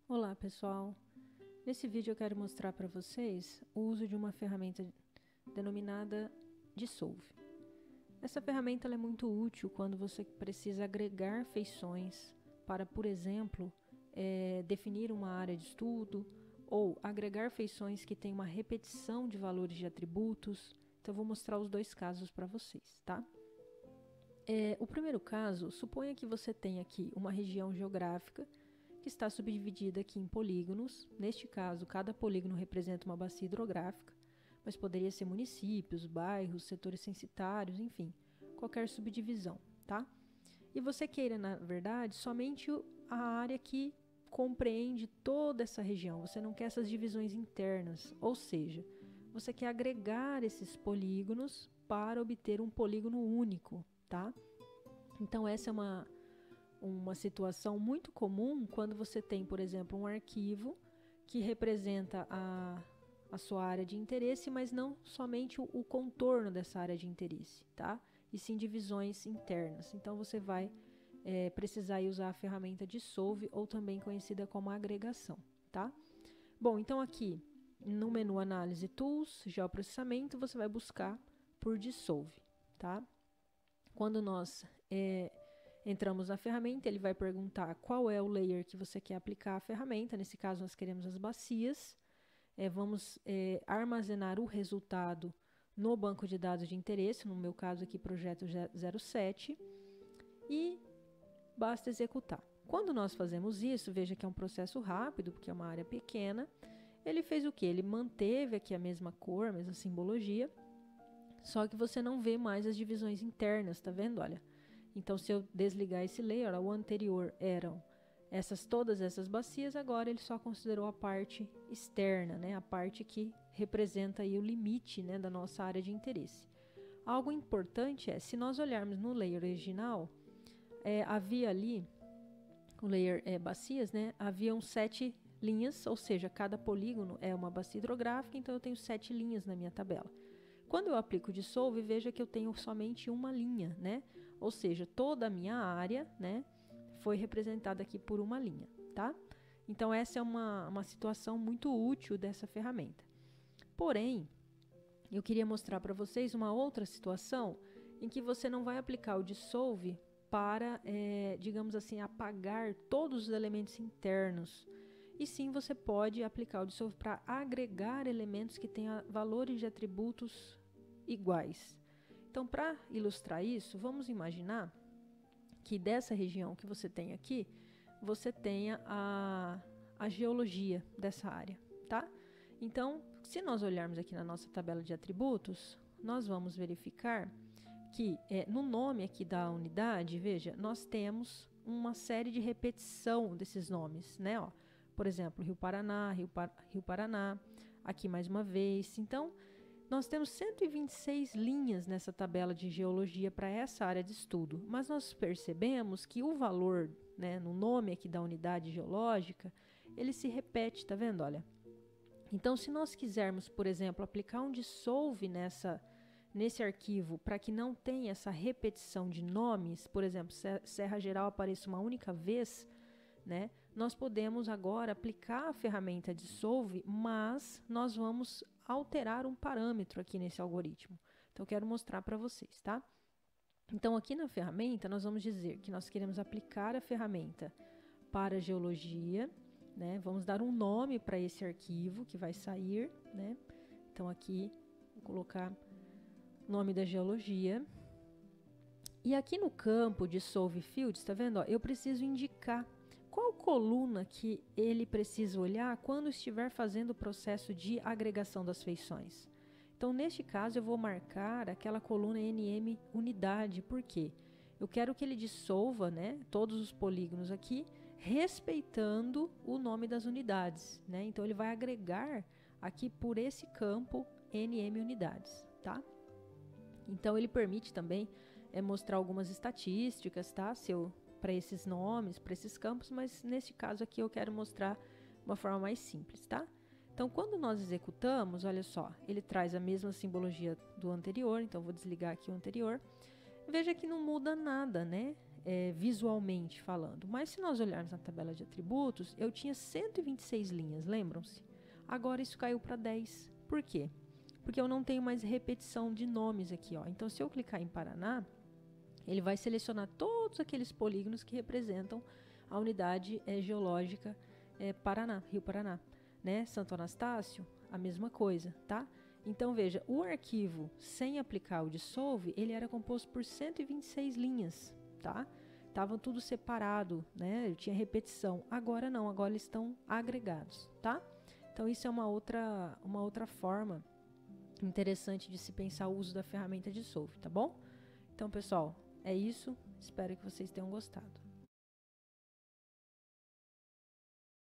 Olá pessoal, nesse vídeo eu quero mostrar para vocês o uso de uma ferramenta denominada Dissolve. Essa ferramenta é muito útil quando você precisa agregar feições para, por exemplo, definir uma área de estudo ou agregar feições que têm uma repetição de valores de atributos. Então eu vou mostrar os dois casos para vocês, tá? O primeiro caso, suponha que você tenha aqui uma região geográfica que está subdividida aqui em polígonos. Neste caso, cada polígono representa uma bacia hidrográfica, mas poderia ser municípios, bairros, setores censitários, enfim, qualquer subdivisão, tá? E você queira, na verdade, somente a área que compreende toda essa região. Você não quer essas divisões internas, ou seja, você quer agregar esses polígonos para obter um polígono único, tá? Então essa é uma situação muito comum quando você tem, por exemplo, um arquivo que representa a sua área de interesse, mas não somente o contorno dessa área de interesse, tá? E sim divisões internas. Então você vai precisar usar a ferramenta Dissolve, ou também conhecida como agregação, tá? Bom, então aqui no menu Análise Tools, Geoprocessamento, você vai buscar por Dissolve, tá? Quando nós entramos na ferramenta, ele vai perguntar qual é o layer que você quer aplicar a ferramenta. Nesse caso, nós queremos as bacias. Vamos armazenar o resultado no banco de dados de interesse, no meu caso aqui, projeto 07, e basta executar. Quando nós fazemos isso, veja que é um processo rápido, porque é uma área pequena. Ele fez o que? Ele manteve aqui a mesma cor, a mesma simbologia, só que você não vê mais as divisões internas, tá vendo? Olha. Então, se eu desligar esse layer, o anterior eram todas essas bacias, agora ele só considerou a parte externa, né? A parte que representa aí o limite, né, da nossa área de interesse. Algo importante se nós olharmos no layer original, havia ali, o layer bacias, né? Haviam 7 linhas, ou seja, cada polígono é uma bacia hidrográfica, então eu tenho 7 linhas na minha tabela. Quando eu aplico o Dissolve, veja que eu tenho somente uma linha, né? Ou seja, toda a minha área, né, foi representada aqui por uma linha, tá? Então, essa é uma situação muito útil dessa ferramenta. Porém, eu queria mostrar para vocês uma outra situação em que você não vai aplicar o Dissolve para, digamos assim, apagar todos os elementos internos. E sim, você pode aplicar o Dissolve para agregar elementos que tenham valores de atributos iguais. Então, para ilustrar isso, vamos imaginar que dessa região que você tem aqui, você tenha a geologia dessa área, tá? Então, se nós olharmos aqui na nossa tabela de atributos, nós vamos verificar que no nome aqui da unidade, veja, nós temos uma série de repetição desses nomes, né? Ó, por exemplo, Rio Paraná, Rio Paraná, aqui mais uma vez. Então, nós temos 126 linhas nessa tabela de geologia para essa área de estudo, mas nós percebemos que o valor, né, no nome aqui da unidade geológica, ele se repete, tá vendo? Olha. Então, se nós quisermos, por exemplo, aplicar um Dissolve nesse arquivo para que não tenha essa repetição de nomes, por exemplo, Serra Geral apareça uma única vez, né, nós podemos agora aplicar a ferramenta Dissolve, mas nós vamos alterar um parâmetro aqui nesse algoritmo. Então, eu quero mostrar para vocês, tá? Então, aqui na ferramenta, nós vamos dizer que nós queremos aplicar a ferramenta para geologia, né? Vamos dar um nome para esse arquivo que vai sair, né? Então, aqui, vou colocar o nome da geologia. E aqui no campo Dissolve Fields, tá vendo? Ó, eu preciso indicar qual coluna que ele precisa olhar quando estiver fazendo o processo de agregação das feições. Então, neste caso, eu vou marcar aquela coluna NM unidade. Por quê? Eu quero que ele dissolva, né, todos os polígonos aqui, respeitando o nome das unidades, né? Então, ele vai agregar aqui por esse campo NM unidades, tá? Então, ele permite também mostrar algumas estatísticas, tá? Para esses nomes, para esses campos, mas neste caso aqui eu quero mostrar uma forma mais simples, tá? Então, quando nós executamos, olha só, ele traz a mesma simbologia do anterior, então vou desligar aqui o anterior. Veja que não muda nada, né? visualmente falando. Mas se nós olharmos na tabela de atributos, eu tinha 126 linhas, lembram-se? Agora isso caiu para 10. Por quê? Porque eu não tenho mais repetição de nomes aqui, ó. Então, se eu clicar em Paraná, ele vai selecionar todos aqueles polígonos que representam a unidade geológica Paraná, Rio Paraná, né? Santo Anastácio, a mesma coisa, tá? Então, veja, o arquivo sem aplicar o dissolve, ele era composto por 126 linhas, tá? Estavam tudo separado, né? Eu tinha repetição. Agora não, agora eles estão agregados, tá? Então, isso é uma outra forma interessante de se pensar o uso da ferramenta dissolve, tá bom? Então, pessoal, é isso. Espero que vocês tenham gostado.